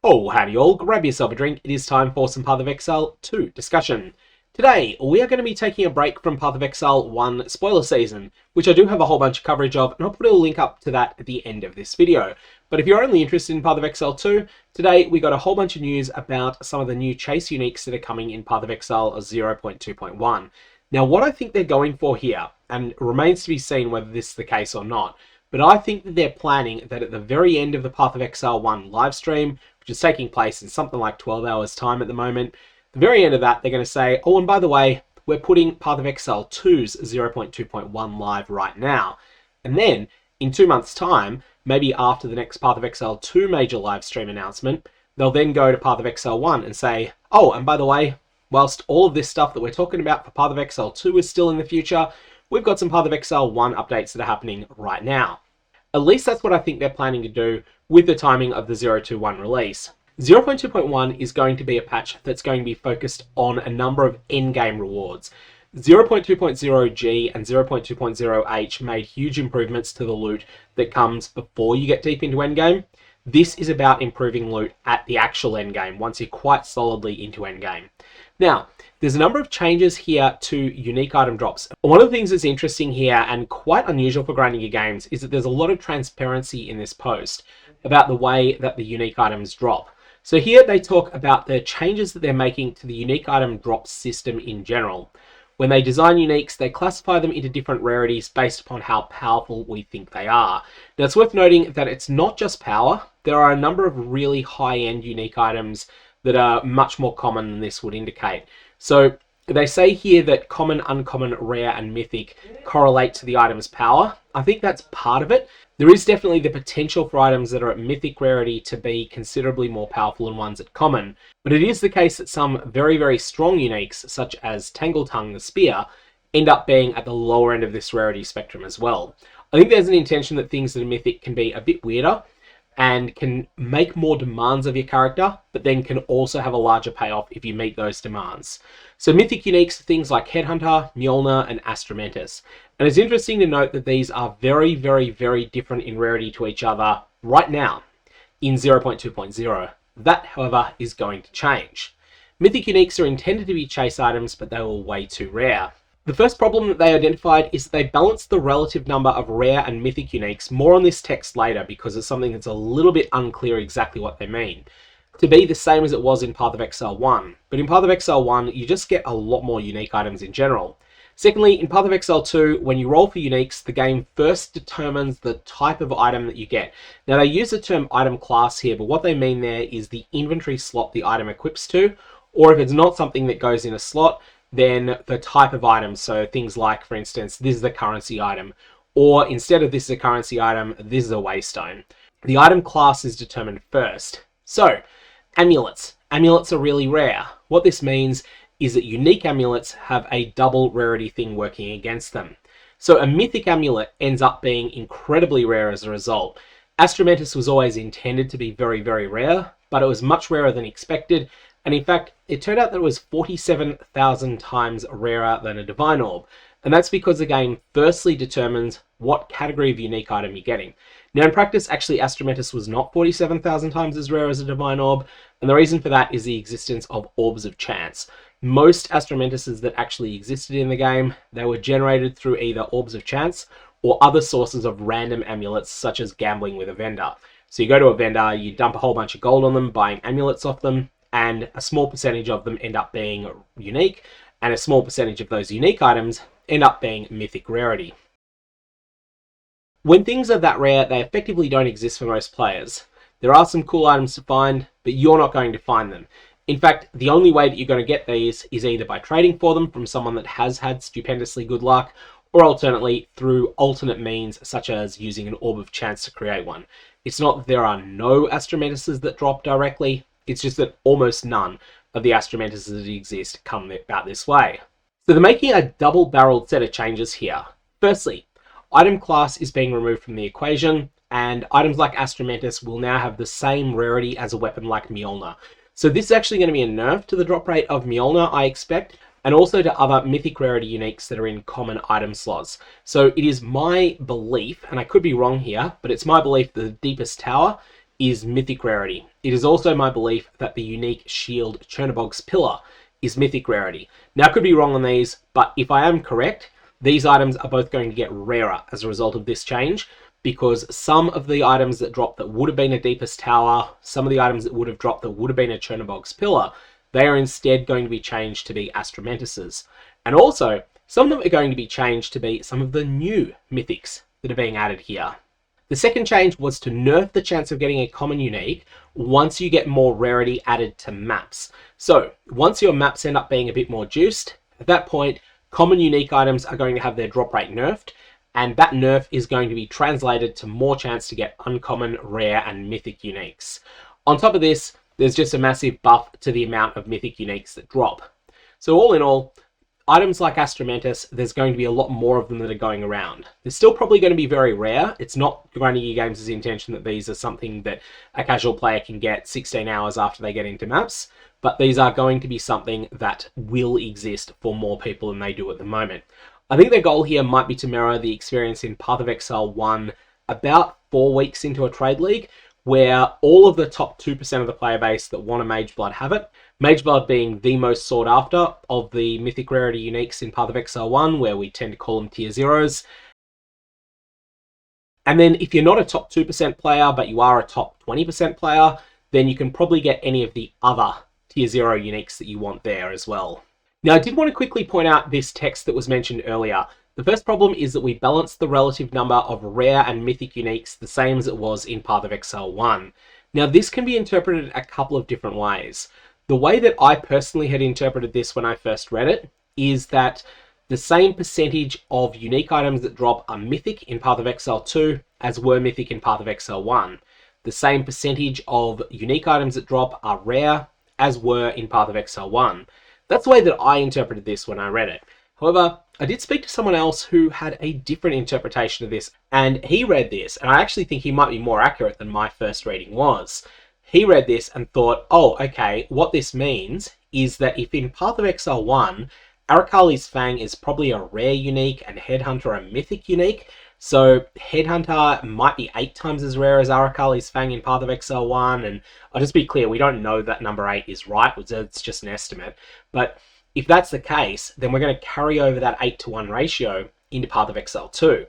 Oh, howdy all, grab yourself a drink, it is time for some Path of Exile 2 discussion. Today, we are going to be taking a break from Path of Exile 1 spoiler season, which I do have a whole bunch of coverage of, and I'll put a link up to that at the end of this video. But if you're only interested in Path of Exile 2, today we got a whole bunch of news about some of the new chase uniques that are coming in Path of Exile 0.2.1. Now, what I think they're going for here, and it remains to be seen whether this is the case or not, but I think that they're planning that at the very end of the Path of Exile 1 livestream, which is taking place in something like 12 hours time at the moment, the very end of that, they're going to say, oh, and by the way, we're putting Path of Exile 2's 0.2.1 live right now. And then, in 2 months' time, maybe after the next Path of Exile 2 major livestream announcement, they'll then go to Path of Exile 1 and say, oh, and by the way, whilst all of this stuff that we're talking about for Path of Exile 2 is still in the future, we've got some Path of Exile 1 updates that are happening right now. At least that's what I think they're planning to do with the timing of the 0.2.1 release. 0.2.1 is going to be a patch that's going to be focused on a number of endgame rewards. 0.2.0G and 0.2.0H made huge improvements to the loot that comes before you get deep into endgame. This is about improving loot at the actual endgame, once you're quite solidly into endgame. Now, there's a number of changes here to unique item drops. One of the things that's interesting here and quite unusual for grinding your games is that there's a lot of transparency in this post about the way that the unique items drop. So here they talk about the changes that they're making to the unique item drop system in general. When they design uniques, they classify them into different rarities based upon how powerful we think they are. Now, it's worth noting that it's not just power. There are a number of really high-end unique items that are much more common than this would indicate. So they say here that common, uncommon, rare, and mythic correlate to the item's power. I think that's part of it. There is definitely the potential for items that are at mythic rarity to be considerably more powerful than ones at common, but it is the case that some very, very strong uniques, such as Tangletongue the Spear, end up being at the lower end of this rarity spectrum as well. I think there's an intention that things that are mythic can be a bit weirder and can make more demands of your character, but then can also have a larger payoff if you meet those demands. So mythic uniques are things like Headhunter, Mjolner, and Astramentis. And it's interesting to note that these are very, very, very different in rarity to each other right now in 0.2.0. That, however, is going to change. Mythic uniques are intended to be chase items, but they were way too rare. The first problem that they identified is that they balanced the relative number of rare and mythic uniques, more on this text later because it's something that's a little bit unclear exactly what they mean, to be the same as it was in Path of Exile 1. But in Path of Exile 1, you just get a lot more unique items in general. Secondly, in Path of Exile 2, when you roll for uniques, the game first determines the type of item that you get. Now, they use the term item class here, but what they mean there is the inventory slot the item equips to, or if it's not something that goes in a slot, then the type of item. So things like, for instance, this is a currency item, or instead of this is a currency item, this is a waystone. The item class is determined first. So, amulets. Amulets are really rare. What this means is that unique amulets have a double rarity thing working against them. So a mythic amulet ends up being incredibly rare as a result. Astramentis was always intended to be very, very rare, but it was much rarer than expected. And in fact, it turned out that it was 47,000 times rarer than a Divine Orb. And that's because the game firstly determines what category of unique item you're getting. Now in practice, actually Astramentis was not 47,000 times as rare as a Divine Orb, and the reason for that is the existence of Orbs of Chance. Most Astramentises that actually existed in the game, they were generated through either Orbs of Chance or other sources of random amulets, such as gambling with a vendor. So you go to a vendor, you dump a whole bunch of gold on them, buying amulets off them, and a small percentage of them end up being unique, and a small percentage of those unique items end up being mythic rarity. When things are that rare, they effectively don't exist for most players. There are some cool items to find, but you're not going to find them. In fact, the only way that you're going to get these is either by trading for them from someone that has had stupendously good luck, or alternately through alternate means such as using an Orb of Chance to create one. It's not that there are no Astramentises that drop directly, it's just that almost none of the Astramentis that exist come about this way. So they're making a double-barreled set of changes here. Firstly, item class is being removed from the equation, and items like Astramentis will now have the same rarity as a weapon like Mjolner. So this is actually going to be a nerf to the drop rate of Mjolner, I expect, and also to other mythic rarity uniques that are in common item slots. So it is my belief, and I could be wrong here, but it's my belief that the Deepest Tower is mythic rarity. It is also my belief that the unique shield Chernobog's Pillar is mythic rarity. Now, I could be wrong on these, but if I am correct, these items are both going to get rarer as a result of this change, because some of the items that dropped that would have been a Deepest Tower, some of the items that would have dropped that would have been a Chernobog's Pillar, they are instead going to be changed to be Astramentis's. And also, some of them are going to be changed to be some of the new mythics that are being added here. The second change was to nerf the chance of getting a common unique once you get more rarity added to maps. So once your maps end up being a bit more juiced, at that point, common unique items are going to have their drop rate nerfed, and that nerf is going to be translated to more chance to get uncommon, rare, and mythic uniques. On top of this, there's just a massive buff to the amount of mythic uniques that drop. So all in all, items like Astramentis, there's going to be a lot more of them that are going around. They're still probably going to be very rare. It's not Grinding Gear Games' intention that these are something that a casual player can get 16 hours after they get into maps, but these are going to be something that will exist for more people than they do at the moment. I think their goal here might be to mirror the experience in Path of Exile 1 about 4 weeks into a trade league, where all of the top 2% of the player base that want a Mageblood have it. Mageblood being the most sought after of the Mythic Rarity Uniques in Path of Exile 1, where we tend to call them tier 0s. And then if you're not a top 2% player, but you are a top 20% player, then you can probably get any of the other tier 0 uniques that you want there as well. Now, I did want to quickly point out this text that was mentioned earlier. The first problem is that we balanced the relative number of rare and mythic uniques the same as it was in Path of Exile 1. Now, this can be interpreted a couple of different ways. The way that I personally had interpreted this when I first read it is that the same percentage of unique items that drop are mythic in Path of Exile 2 as were mythic in Path of Exile 1. The same percentage of unique items that drop are rare as were in Path of Exile 1. That's the way that I interpreted this when I read it. However, I did speak to someone else who had a different interpretation of this, and he read this, and I actually think he might be more accurate than my first reading was. He read this and thought, oh, okay, what this means is that if in Path of Exile 1, Arakali's Fang is probably a rare unique and Headhunter a mythic unique, so Headhunter might be 8 times as rare as Arakali's Fang in Path of Exile 1, and I'll just be clear, we don't know that number 8 is right, it's just an estimate, but if that's the case, then we're going to carry over that 8-to-1 ratio into Path of Exile 2.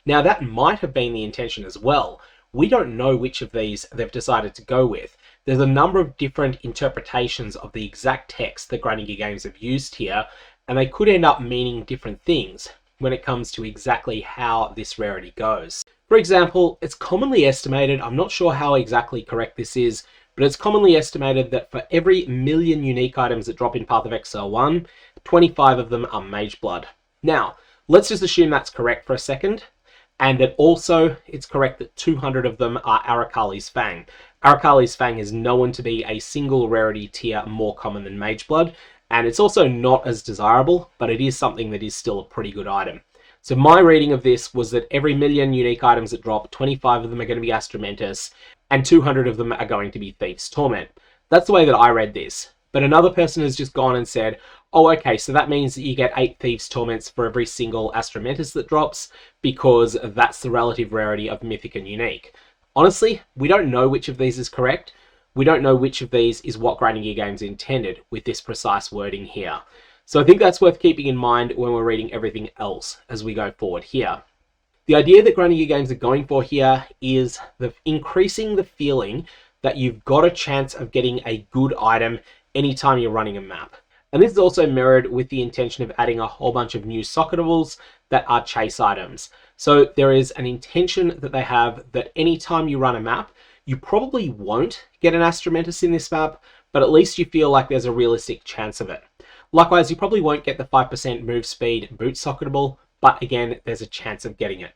Now, that might have been the intention as well. We don't know which of these they've decided to go with. There's a number of different interpretations of the exact text that Grinding Gear Games have used here, and they could end up meaning different things when it comes to exactly how this rarity goes. For example, it's commonly estimated, I'm not sure how exactly correct this is, but it's commonly estimated that for every 1,000,000 unique items that drop in Path of Exile 1, 25 of them are Mageblood. Now, let's just assume that's correct for a second, and that also it's correct that 200 of them are Arakali's Fang. Arakali's Fang is known to be a single rarity tier more common than Mageblood, and it's also not as desirable, but it is something that is still a pretty good item. So my reading of this was that every 1,000,000 unique items that drop, 25 of them are going to be Astramentis, and 200 of them are going to be Thief's Torment. That's the way that I read this. But another person has just gone and said, oh, okay, so that means that you get 8 Thieves' Torments for every single Astramentis that drops, because that's the relative rarity of Mythic and Unique. Honestly, we don't know which of these is correct. We don't know which of these is what Grinding Gear Games intended with this precise wording here. So I think that's worth keeping in mind when we're reading everything else as we go forward here. The idea that Grinding Gear Games are going for here is increasing the feeling that you've got a chance of getting a good item anytime you're running a map. And this is also mirrored with the intention of adding a whole bunch of new socketables that are chase items. So there is an intention that they have that anytime you run a map, you probably won't get an Astramentis in this map, but at least you feel like there's a realistic chance of it. Likewise, you probably won't get the 5% move speed boot socketable, but again, there's a chance of getting it.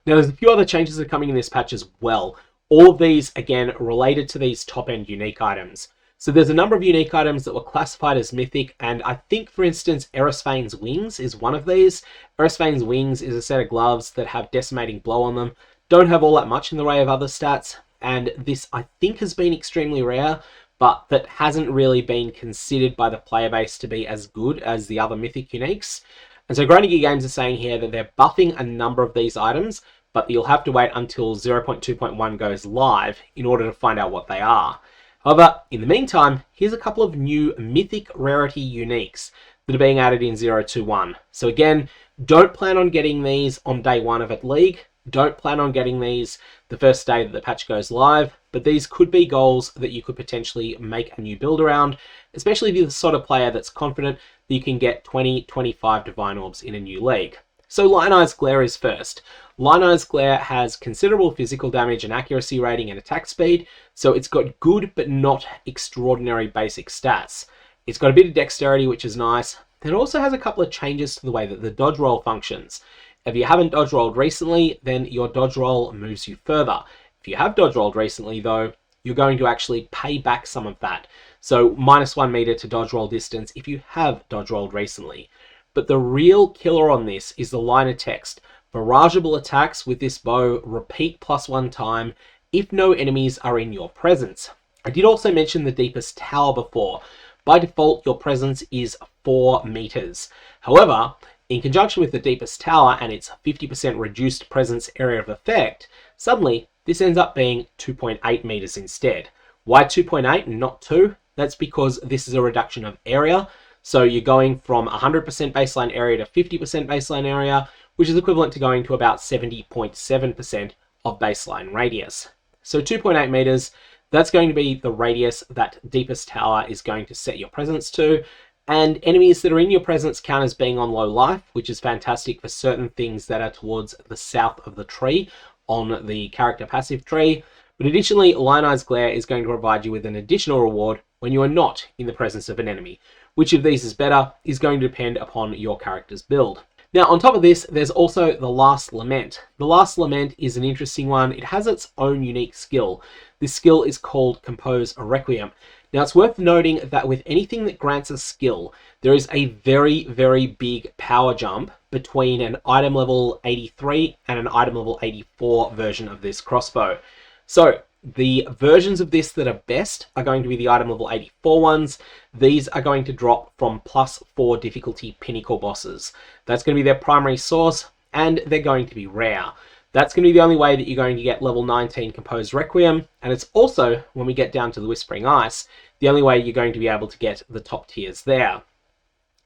Now, there's a few other changes that are coming in this patch as well. All of these, again, related to these top-end unique items. So there's a number of unique items that were classified as mythic, and I think, for instance, Erisvane's Wings is one of these. Erisvane's Wings is a set of gloves that have Decimating Blow on them. Don't have all that much in the way of other stats, and this, I think, has been extremely rare, but that hasn't really been considered by the player base to be as good as the other mythic uniques. And so Grinding Gear Games are saying here that they're buffing a number of these items, but you'll have to wait until 0.2.1 goes live in order to find out what they are. However, in the meantime, here's a couple of new Mythic Rarity Uniques that are being added in 0.2.1. So again, don't plan on getting these on day 1 of a league. Don't plan on getting these the first day that the patch goes live, but these could be goals that you could potentially make a new build around, especially if you're the sort of player that's confident that you can get 20-25 Divine Orbs in a new league. So Lioneye's Glare is first. Lioneye's Glare has considerable physical damage and accuracy rating and attack speed, so it's got good but not extraordinary basic stats. It's got a bit of dexterity, which is nice. It also has a couple of changes to the way that the dodge roll functions. If you haven't dodge rolled recently, then your dodge roll moves you further. If you have dodge rolled recently though, you're going to actually pay back some of that. So -1 meter to dodge roll distance if you have dodge rolled recently. But the real killer on this is the line of text. Barrageable attacks with this bow repeat +1 time if no enemies are in your presence. I did also mention the deepest tower before. By default, your presence is 4 meters. However, in conjunction with the deepest tower and its 50% reduced presence area of effect, suddenly this ends up being 2.8 meters instead. Why 2.8 and not 2? That's because this is a reduction of area. So you're going from 100% baseline area to 50% baseline area, which is equivalent to going to about 70.7% of baseline radius. So 2.8 meters, that's going to be the radius that deepest tower is going to set your presence to. And enemies that are in your presence count as being on low life, which is fantastic for certain things that are towards the south of the tree on the character passive tree. But additionally, Lioneye's Glare is going to provide you with an additional reward when you are not in the presence of an enemy. Which of these is better is going to depend upon your character's build. Now, on top of this, there's also the Last Lament. The Last Lament is an interesting one. It has its own unique skill. This skill is called Compose a Requiem. Now, it's worth noting that with anything that grants a skill, there is a very, very big power jump between an item level 83 and an item level 84 version of this crossbow. So, the versions of this that are best are going to be the item level 84 ones. These are going to drop from +4 difficulty pinnacle bosses. That's going to be their primary source, and they're going to be rare. That's going to be the only way that you're going to get level 19 Composed Requiem, and it's also, when we get down to the Whispering Ice, the only way you're going to be able to get the top tiers there.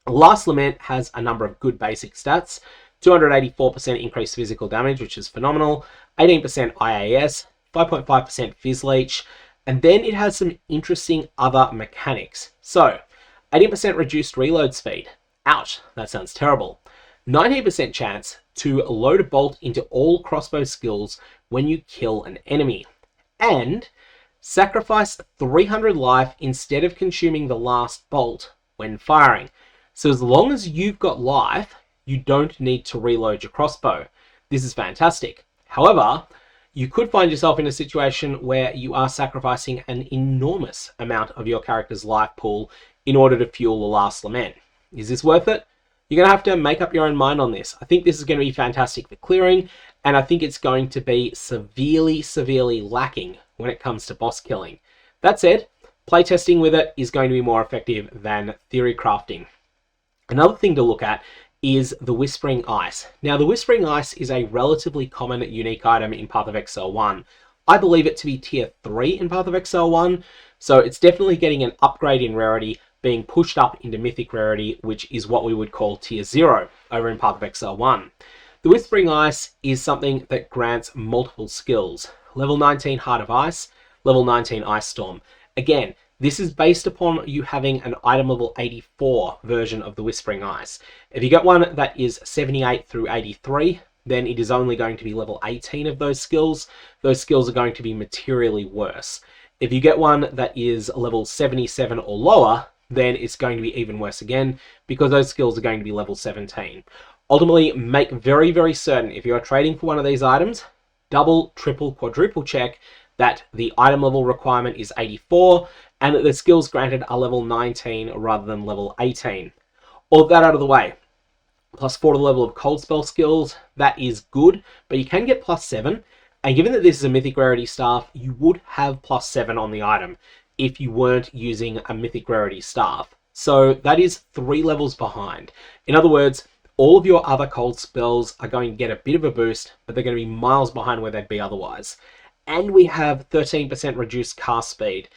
Last Lament has a number of good basic stats. 284% increased physical damage, which is phenomenal. 18% IAS. 5.5% Fizz Leech, and then it has some interesting other mechanics. So, 18% reduced reload speed. Ouch, that sounds terrible. 19% chance to load a bolt into all crossbow skills when you kill an enemy. And sacrifice 300 life instead of consuming the last bolt when firing. So as long as you've got life, you don't need to reload your crossbow. This is fantastic. However, you could find yourself in a situation where you are sacrificing an enormous amount of your character's life pool in order to fuel the Last Lament. Is this worth it? You're going to have to make up your own mind on this. I think this is going to be fantastic for clearing, and I think it's going to be severely, severely lacking when it comes to boss killing. That said, playtesting with it is going to be more effective than theory crafting. Another thing to look at is the Whispering Ice. Now, the Whispering Ice is a relatively common unique item in Path of Exile 1. I believe it to be tier 3 in Path of Exile 1, so it's definitely getting an upgrade in rarity, being pushed up into Mythic Rarity, which is what we would call tier 0 over in Path of Exile 1. The Whispering Ice is something that grants multiple skills. Level 19 Heart of Ice, level 19 Ice Storm. Again, this is based upon you having an item level 84 version of the Whispering Ice. If you get one that is 78 through 83, then it is only going to be level 18 of those skills. Those skills are going to be materially worse. If you get one that is level 77 or lower, then it's going to be even worse again, because those skills are going to be level 17. Ultimately, make very, very certain if you are trading for one of these items, double, triple, quadruple check that the item level requirement is 84, and that the skills granted are level 19 rather than level 18. All of that out of the way. +4 to the level of cold spell skills, that is good, but you can get +7, and given that this is a Mythic Rarity staff, you would have +7 on the item if you weren't using a Mythic Rarity staff. So that is 3 levels behind. In other words, all of your other cold spells are going to get a bit of a boost, but they're going to be miles behind where they'd be otherwise. And we have 13% reduced cast speed.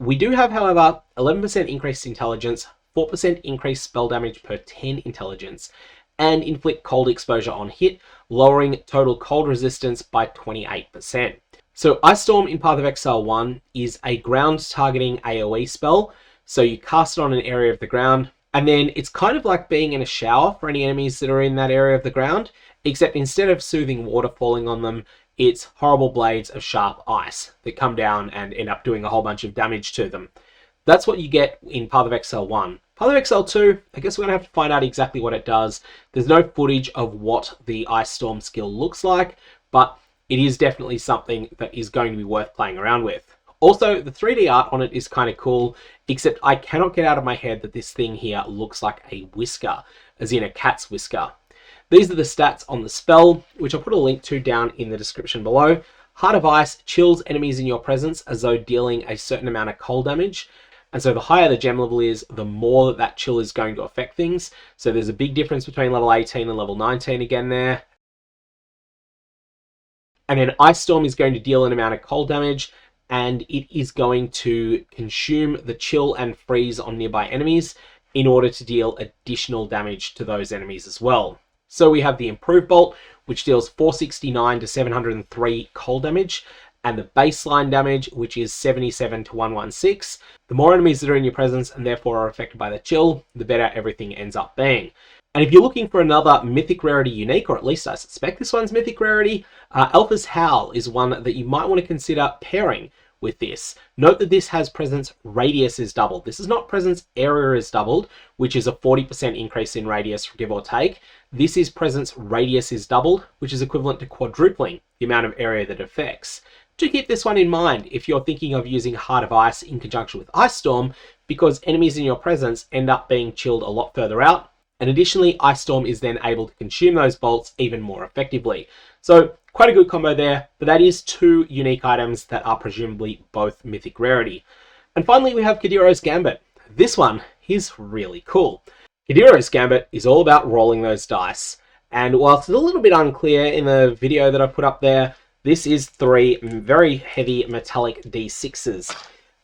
We do have, however, 11% increased intelligence, 4% increased spell damage per 10 intelligence, and inflict cold exposure on hit, lowering total cold resistance by 28%. So Ice Storm in Path of Exile 1 is a ground targeting AoE spell. So you cast it on an area of the ground, and then it's kind of like being in a shower for any enemies that are in that area of the ground, except instead of soothing water falling on them, it's horrible blades of sharp ice that come down and end up doing a whole bunch of damage to them. That's what you get in Path of Exile 1. Path of Exile 2, I guess we're going to have to find out exactly what it does. There's no footage of what the Ice Storm skill looks like, but it is definitely something that is going to be worth playing around with. Also, the 3D art on it is kind of cool, except I cannot get out of my head that this thing here looks like a whisker, as in a cat's whisker. These are the stats on the spell, which I'll put a link to down in the description below. Heart of Ice chills enemies in your presence as though dealing a certain amount of cold damage. And so the higher the gem level is, the more that chill is going to affect things. So there's a big difference between level 18 and level 19 again there. And then Ice Storm is going to deal an amount of cold damage, and it is going to consume the chill and freeze on nearby enemies in order to deal additional damage to those enemies as well. So we have the Improved Bolt, which deals 469 to 703 cold damage, and the baseline damage, which is 77 to 116. The more enemies that are in your presence and therefore are affected by the chill, the better everything ends up being. And if you're looking for another Mythic Rarity Unique, or at least I suspect this one's Mythic Rarity, Alpha's Howl is one that you might want to consider pairing with this. Note that this has presence radius is doubled. This is not presence area is doubled, which is a 40% increase in radius, give or take. This is presence radius is doubled, which is equivalent to quadrupling the amount of area that it affects. Do keep this one in mind if you're thinking of using Heart of Ice in conjunction with Ice Storm, because enemies in your presence end up being chilled a lot further out. And additionally, Ice Storm is then able to consume those bolts even more effectively. So quite a good combo there, but that is two unique items that are presumably both Mythic Rarity. And finally, we have Cadiro's Gambit. This one is really cool. Cadiro's Gambit is all about rolling those dice. And whilst it's a little bit unclear in the video that I put up there, this is 3 very heavy metallic D6s.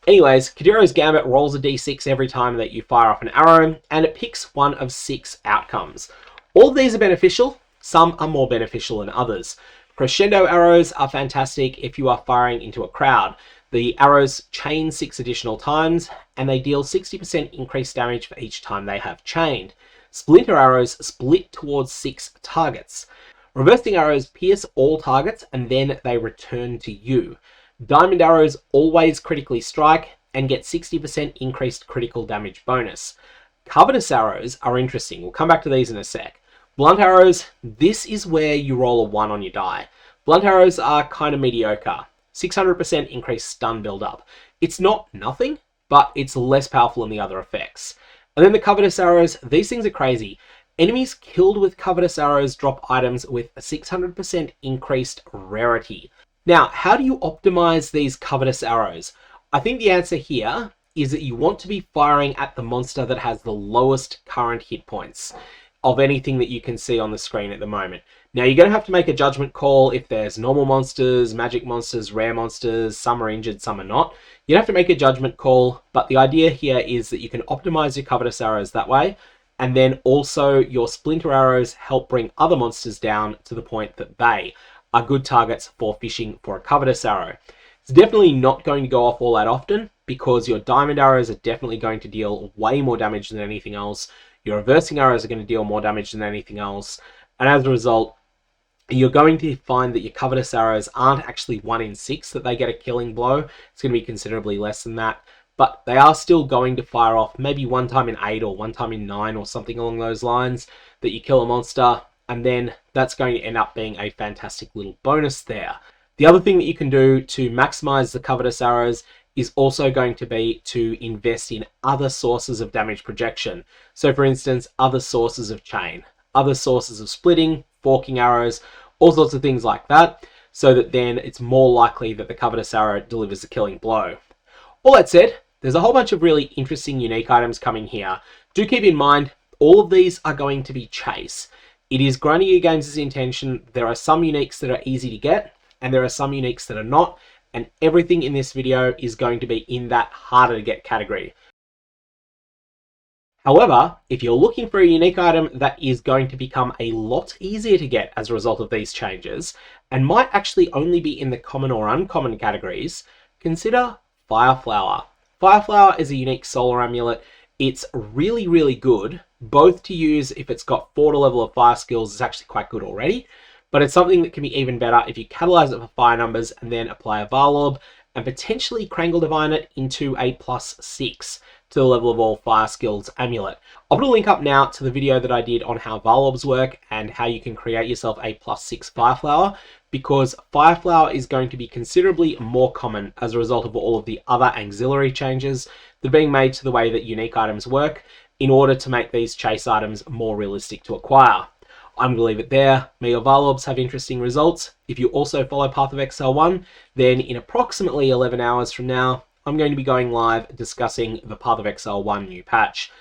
Anyways, Cadiro's Gambit rolls a d6 every time that you fire off an arrow, and it picks one of 6 outcomes. All of these are beneficial, some are more beneficial than others. Crescendo arrows are fantastic if you are firing into a crowd. The arrows chain 6 additional times, and they deal 60% increased damage for each time they have chained. Splinter arrows split towards 6 targets. Reversing arrows pierce all targets, and then they return to you. Diamond arrows always critically strike and get 60% increased critical damage bonus. Covetous arrows are interesting. We'll come back to these in a sec. Blunt arrows, this is where you roll a 1 on your die. Blunt arrows are kind of mediocre. 600% increased stun build-up. It's not nothing, but it's less powerful than the other effects. And then the Covetous arrows, these things are crazy. Enemies killed with Covetous arrows drop items with a 600% increased rarity. Now, how do you optimize these Covetous arrows? I think the answer here is that you want to be firing at the monster that has the lowest current hit points of anything that you can see on the screen at the moment. Now, you're going to have to make a judgment call if there's normal monsters, magic monsters, rare monsters, some are injured, some are not. You have to make a judgment call, but the idea here is that you can optimize your Covetous arrows that way, and then also your Splinter arrows help bring other monsters down to the point that they are good targets for fishing for a Covetous arrow. It's definitely not going to go off all that often, because your Diamond arrows are definitely going to deal way more damage than anything else. Your Reversing arrows are going to deal more damage than anything else. And as a result, you're going to find that your Covetous arrows aren't actually 1 in 6 that they get a killing blow. It's going to be considerably less than that. But they are still going to fire off maybe 1 time in 8 or 1 time in 9 or something along those lines that you kill a monster. And then that's going to end up being a fantastic little bonus there. The other thing that you can do to maximize the Covetous arrows is also going to be to invest in other sources of damage projection. So for instance, other sources of chain, other sources of splitting, forking arrows, all sorts of things like that, so that then it's more likely that the Covetous arrow delivers a killing blow. All that said, there's a whole bunch of really interesting unique items coming here. Do keep in mind, All of these are going to be chase. It is grinding your games' intention. There are some uniques that are easy to get, and there are some uniques that are not, and everything in this video is going to be in that harder to get category. However, if you're looking for a unique item that is going to become a lot easier to get as a result of these changes, and might actually only be in the common or uncommon categories, consider Fireflower. Fireflower is a unique solar amulet. It's really, really good, both to use if it's got 4 to level of fire skills, it's actually quite good already, but it's something that can be even better if you catalyze it for fire numbers and then apply a Varlob and potentially Krangle Divine it into a +6 to the level of all fire skills amulet. I'll put a link up now to the video that I did on how Varlobs work and how you can create yourself a +6 Fireflower, because Fireflower is going to be considerably more common as a result of all of the other auxiliary changes that are being made to the way that unique items work in order to make these chase items more realistic to acquire. I'm going to leave it there. May your Varlobs have interesting results. If you also follow Path of Exile 1, then in approximately 11 hours from now, I'm going to be going live discussing the Path of Exile 1 new patch.